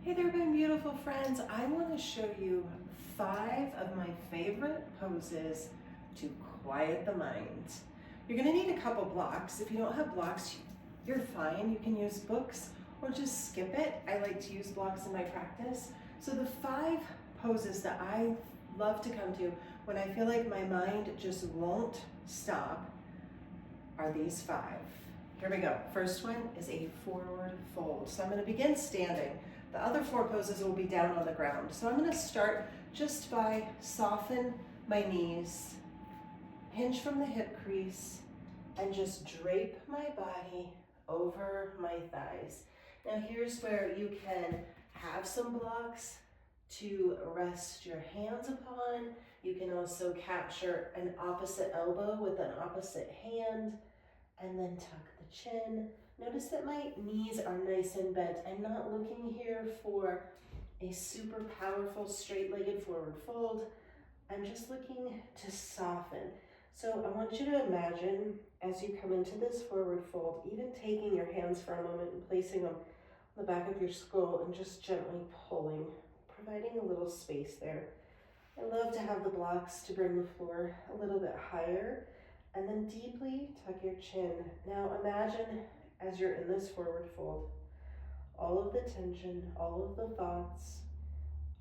Hey there, my beautiful friends. I want to show you 5 of my favorite poses to quiet the mind. You're going to need a couple blocks. If you don't have blocks, you're fine. You can use books or just skip it. I like to use blocks in my practice. So the 5 poses that I love to come to when I feel like my mind just won't stop are these 5. Here we go. First one is a forward fold. So I'm going to begin standing. The other 4 poses will be down on the ground. So I'm going to start just by soften my knees, hinge from the hip crease, and just drape my body over my thighs. Now here's where you can have some blocks to rest your hands upon. You can also capture an opposite elbow with an opposite hand, and then tuck the chin. Notice that my knees are nice and bent. I'm not looking here for a super powerful straight-legged forward fold. I'm just looking to soften. So I want you to imagine as you come into this forward fold, even taking your hands for a moment and placing them on the back of your skull and just gently pulling, providing a little space there. I love to have the blocks to bring the floor a little bit higher. And then deeply tuck your chin. Now imagine as you're in this forward fold, all of the tension, all of the thoughts,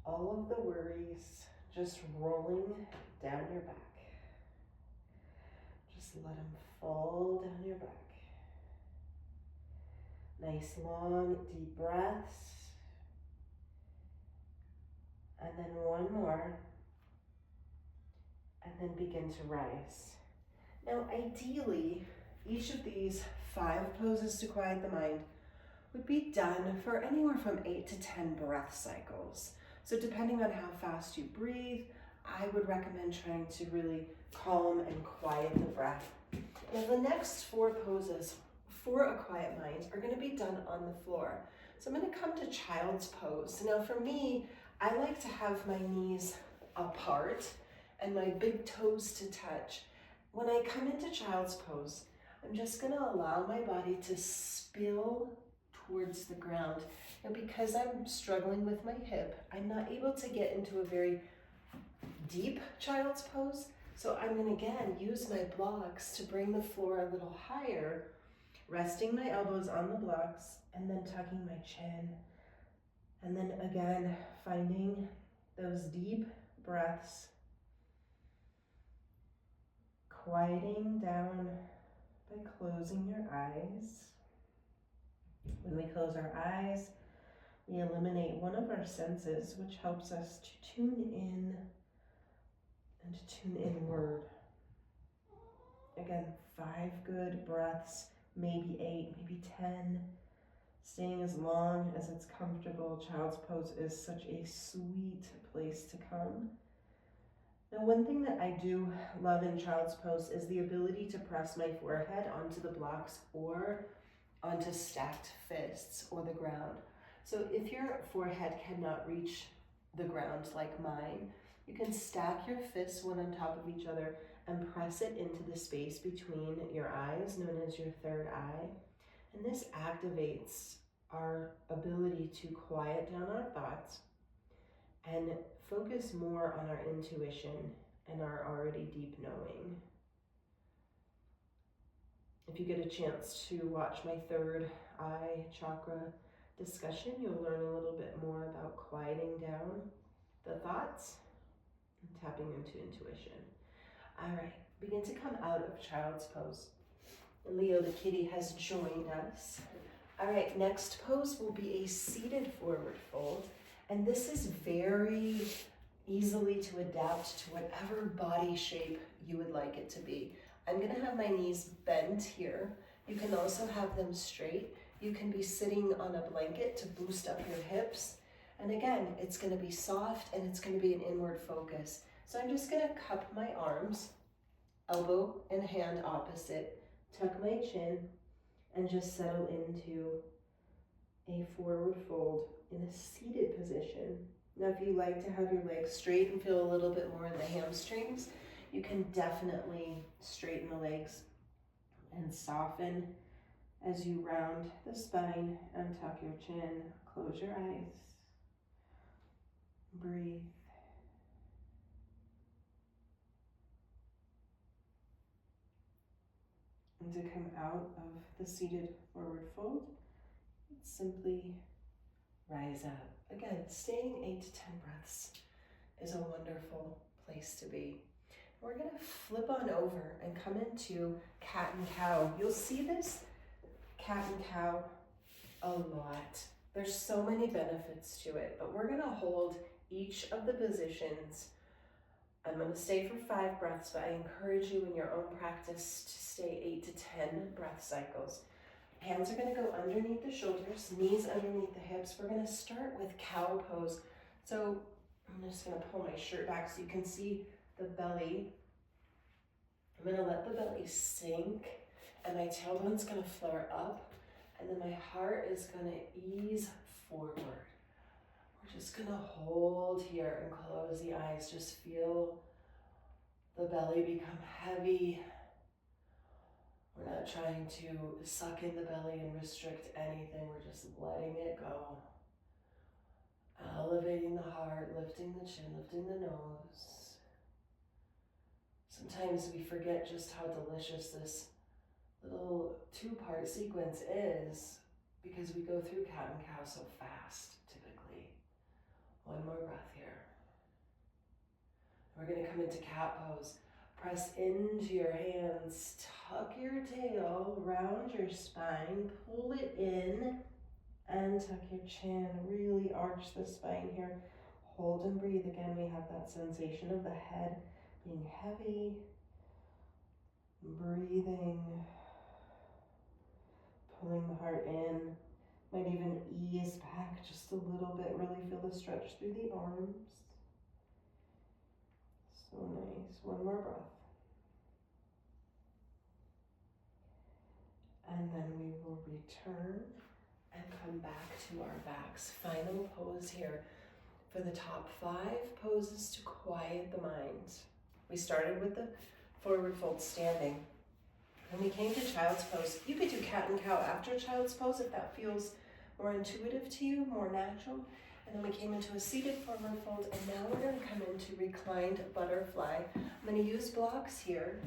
all of the worries just rolling down your back. Just let them fall down your back. Nice long deep breaths. And then one more. And then begin to rise. Now, ideally, each of these 5 poses to quiet the mind would be done for anywhere from 8 to 10 breath cycles. So depending on how fast you breathe, I would recommend trying to really calm and quiet the breath. Now, the next 4 poses for a quiet mind are going to be done on the floor. So I'm going to come to child's pose. Now, for me, I like to have my knees apart and my big toes to touch. When I come into child's pose, I'm just going to allow my body to spill towards the ground. And because I'm struggling with my hip, I'm not able to get into a very deep child's pose. So I'm going to again use my blocks to bring the floor a little higher, resting my elbows on the blocks and then tucking my chin. And then again, finding those deep breaths, quieting down by closing your eyes. When we close our eyes, we eliminate one of our senses, which helps us to tune in and to tune inward. Again, 5 good breaths, maybe 8, maybe 10, staying as long as it's comfortable. Child's pose is such a sweet place to come. Now, one thing that I do love in child's pose is the ability to press my forehead onto the blocks or onto stacked fists or the ground. So if your forehead cannot reach the ground like mine, you can stack your fists one on top of each other and press it into the space between your eyes, known as your third eye. And this activates our ability to quiet down our thoughts and focus more on our intuition and our already deep knowing. If you get a chance to watch my third eye chakra discussion, you'll learn a little bit more about quieting down the thoughts and tapping into intuition. All right, begin to come out of child's pose. Leo the kitty has joined us. All right, next pose will be a seated forward fold. And this is very easily to adapt to whatever body shape you would like it to be. I'm gonna have my knees bent here. You can also have them straight. You can be sitting on a blanket to boost up your hips. And again, it's gonna be soft and it's gonna be an inward focus. So I'm just gonna cup my arms, elbow and hand opposite, tuck my chin, and just settle into a forward fold in a seated position. Now, if you like to have your legs straight and feel a little bit more in the hamstrings, you can definitely straighten the legs and soften as you round the spine and tuck your chin. Close your eyes. Breathe. And to come out of the seated forward fold, simply rise up. Again, staying 8 to 10 breaths is a wonderful place to be. We're going to flip on over and come into cat and cow. You'll see this cat and cow a lot. There's so many benefits to it, but we're going to hold each of the positions. I'm going to stay for 5 breaths, but I encourage you in your own practice to stay 8 to 10 breath cycles. Hands are going to go underneath the shoulders, knees underneath the hips. We're going to start with cow pose. So I'm just going to pull my shirt back so you can see the belly. I'm going to let the belly sink, and my tailbone's going to flare up, and then my heart is going to ease forward. We're just going to hold here and close the eyes. Just feel the belly become heavy. We're not trying to suck in the belly and restrict anything. We're just letting it go. Elevating the heart, lifting the chin, lifting the nose. Sometimes we forget just how delicious this little 2-part sequence is because we go through cat and cow so fast, typically. One more breath here. We're going to come into cat pose. Press into your hands, tuck your tail, round your spine, pull it in, and tuck your chin. Really arch the spine here. Hold and breathe. Again, we have that sensation of the head being heavy. Breathing. Pulling the heart in. Might even ease back just a little bit. Really feel the stretch through the arms. So nice. One more breath. And then we will return and come back to our backs. Final pose here for the top 5 poses to quiet the mind. We started with the forward fold standing. When we came to child's pose, you could do cat and cow after child's pose if that feels more intuitive to you, more natural. And then we came into a seated forward fold, and now we're going to come into reclined butterfly. I'm going to use blocks here.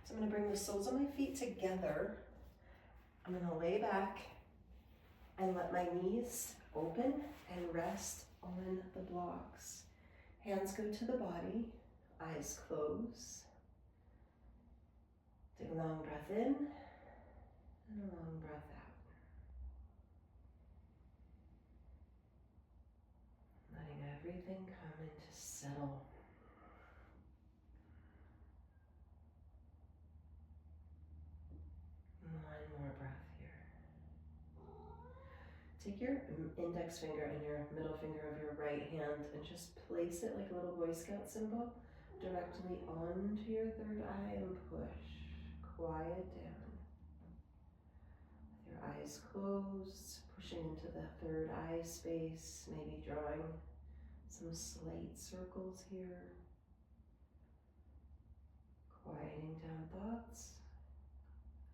So I'm going to bring the soles of my feet together. I'm going to lay back and let my knees open and rest on the blocks. Hands go to the body, eyes close. Take a long breath in and a long breath out. Letting everything come in to settle. One more breath here. Take your index finger and your middle finger of your right hand and just place it like a little Boy Scout symbol directly onto your third eye and push. Quiet down. With your eyes closed, pushing into the third eye space, maybe drawing some slight circles here. Quieting down thoughts,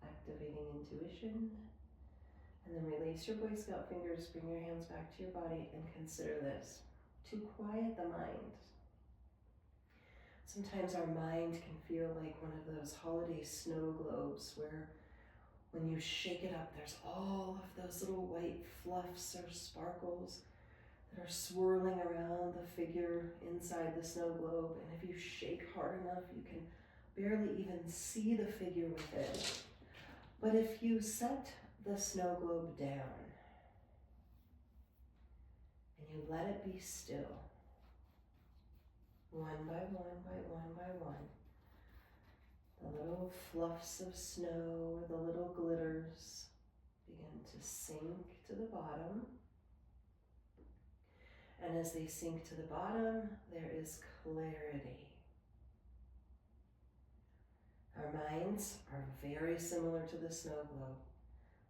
activating intuition, and then release your Boy Scout fingers, bring your hands back to your body, and consider this. To quiet the mind. Sometimes our mind can feel like one of those holiday snow globes where when you shake it up, there's all of those little white fluffs or sparkles that are swirling around the figure inside the snow globe. And if you shake hard enough, you can barely even see the figure within. But if you set the snow globe down and you let it be still, one by one by one by one, the little fluffs of snow or the little glitters begin to sink to the bottom. And as they sink to the bottom, there is clarity. Our minds are very similar to the snow globe.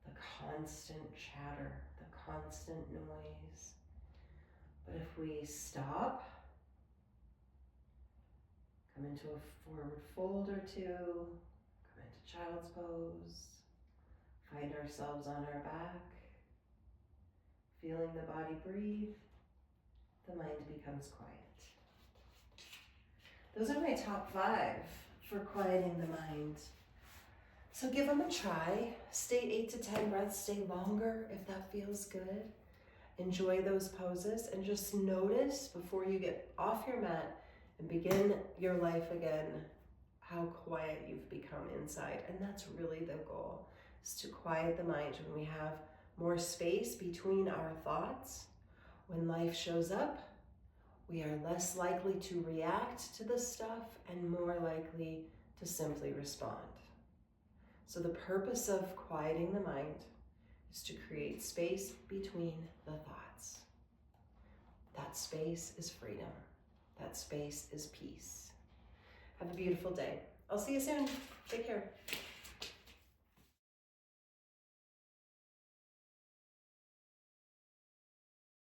The constant chatter, the constant noise. But if we stop, come into a forward fold or two, come into child's pose, find ourselves on our back, feeling the body breathe, the mind becomes quiet. Those are my top 5 for quieting the mind. So give them a try. Stay 8 to 10 breaths, stay longer if that feels good. Enjoy those poses and just notice before you get off your mat and begin your life again, how quiet you've become inside. And that's really the goal, is to quiet the mind. When we have more space between our thoughts, when life shows up, we are less likely to react to the stuff and more likely to simply respond. So the purpose of quieting the mind is to create space between the thoughts. That space is freedom. That space is peace. Have a beautiful day. I'll see you soon. Take care.